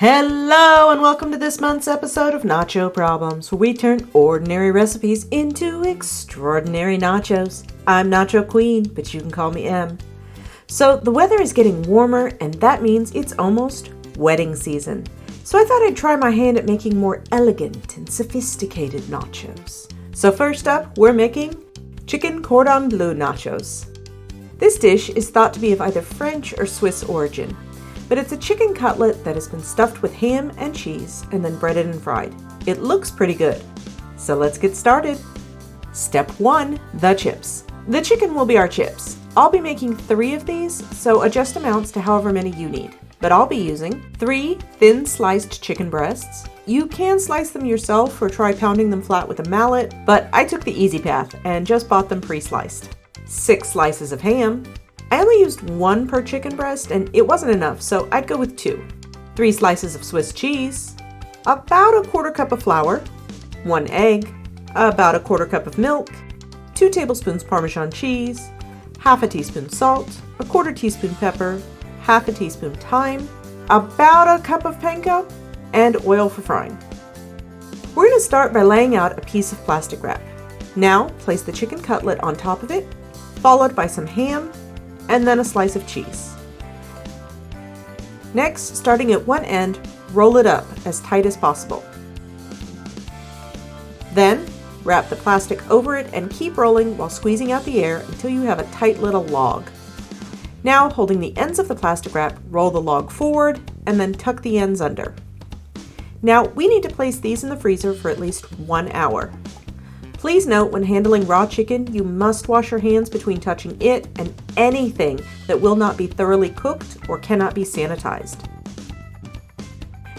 Hello and welcome to this month's episode of Nacho Problems, where we turn ordinary recipes into extraordinary nachos. I'm Nacho Queen, but you can call me M. So the weather is getting warmer and that means it's almost wedding season. So I thought I'd try my hand at making more elegant and sophisticated nachos. So first up, we're making chicken Cordon Bleu nachos. This dish is thought to be of either French or Swiss origin, but it's a chicken cutlet that has been stuffed with ham and cheese and then breaded and fried. It looks pretty good. So let's get started. Step 1, the chips. The chicken will be our chips. I'll be making 3 of these, so adjust amounts to however many you need. But I'll be using 3 thin sliced chicken breasts. You can slice them yourself or try pounding them flat with a mallet, but I took the easy path and just bought them pre-sliced. 6 slices of ham. I only used 1 per chicken breast and it wasn't enough, so I'd go with 2. 3 slices of Swiss cheese, about a 1/4 cup of flour, 1 egg, about a 1/4 cup of milk, 2 tablespoons Parmesan cheese, 1/2 teaspoon salt, a 1/4 teaspoon pepper, 1/2 teaspoon thyme, about a cup of panko, and oil for frying. We're going to start by laying out a piece of plastic wrap. Now place the chicken cutlet on top of it, followed by some ham, and then a slice of cheese. Next, starting at one end, roll it up as tight as possible. Then, wrap the plastic over it and keep rolling while squeezing out the air until you have a tight little log. Now, holding the ends of the plastic wrap, roll the log forward and then tuck the ends under. Now, we need to place these in the freezer for at least 1 hour. Please note, when handling raw chicken, you must wash your hands between touching it and anything that will not be thoroughly cooked or cannot be sanitized.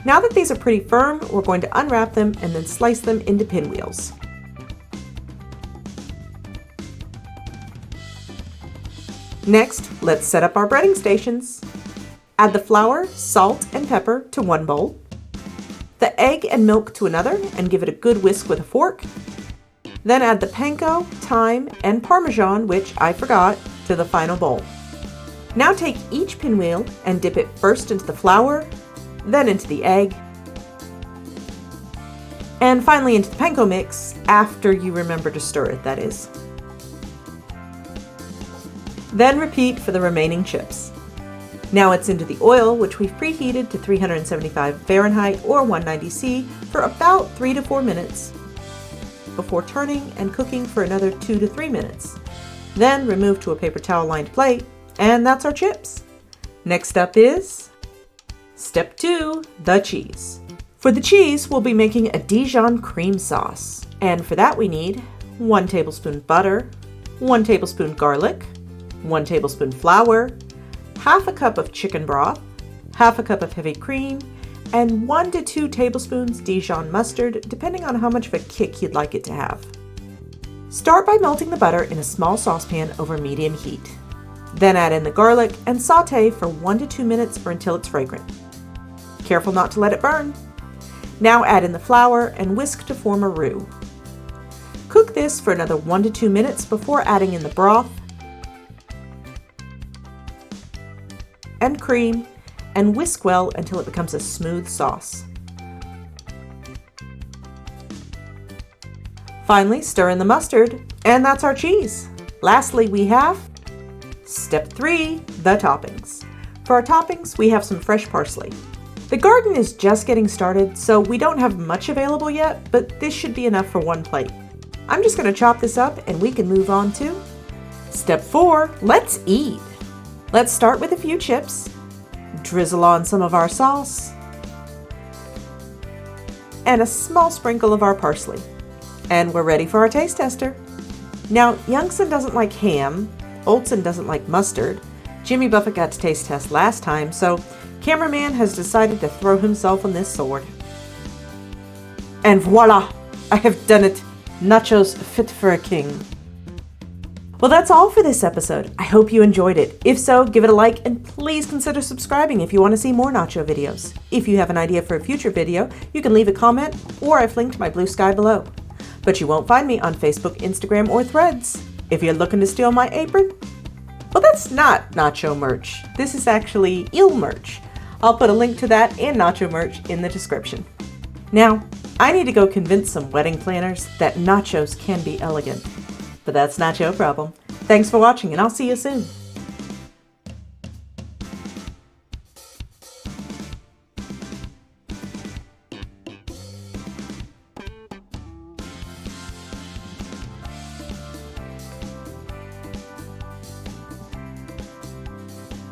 Now that these are pretty firm, we're going to unwrap them and then slice them into pinwheels. Next, let's set up our breading stations. Add the flour, salt, and pepper to one bowl, the egg and milk to another, and give it a good whisk with a fork. Then add the panko, thyme, and Parmesan, which I forgot, to the final bowl. Now take each pinwheel and dip it first into the flour, then into the egg, and finally into the panko mix, after you remember to stir it, that is. Then repeat for the remaining chips. Now it's into the oil, which we've preheated to 375 Fahrenheit or 190 C for about 3 to 4 minutes, before turning and cooking for another 2 to 3 minutes. Then remove to a paper towel lined plate, and that's our chips. Next up is step 2, the cheese. For the cheese, we'll be making a Dijon cream sauce, and for that we need 1 tablespoon butter, 1 tablespoon garlic, 1 tablespoon flour, 1/2 cup of chicken broth, 1/2 cup of heavy cream, and 1 to 2 tablespoons Dijon mustard, depending on how much of a kick you'd like it to have. Start by melting the butter in a small saucepan over medium heat. Then add in the garlic and saute for 1 to 2 minutes or until it's fragrant. Careful not to let it burn. Now add in the flour and whisk to form a roux. Cook this for another 1 to 2 minutes before adding in the broth and cream, and whisk well until it becomes a smooth sauce. Finally, stir in the mustard, and that's our cheese. Lastly, we have step 3, the toppings. For our toppings, we have some fresh parsley. The garden is just getting started, so we don't have much available yet, but this should be enough for 1 plate. I'm just going to chop this up and we can move on to step 4, let's eat. Let's start with a few chips. Drizzle on some of our sauce, and a small sprinkle of our parsley. And we're ready for our taste tester. Now, Youngson doesn't like ham, Olson doesn't like mustard, Jimmy Buffett got to taste test last time, so cameraman has decided to throw himself on this sword. And voila! I have done it! Nachos fit for a king. Well, that's all for this episode. I hope you enjoyed it. If so, give it a like and please consider subscribing if you want to see more nacho videos. If you have an idea for a future video, you can leave a comment or I've linked my Blue Sky below. But you won't find me on Facebook, Instagram, or Threads. If you're looking to steal my apron, well, that's not nacho merch. This is actually eel merch. I'll put a link to that and nacho merch in the description. Now, I need to go convince some wedding planners that nachos can be elegant. But that's not your problem. Thanks for watching, and I'll see you soon.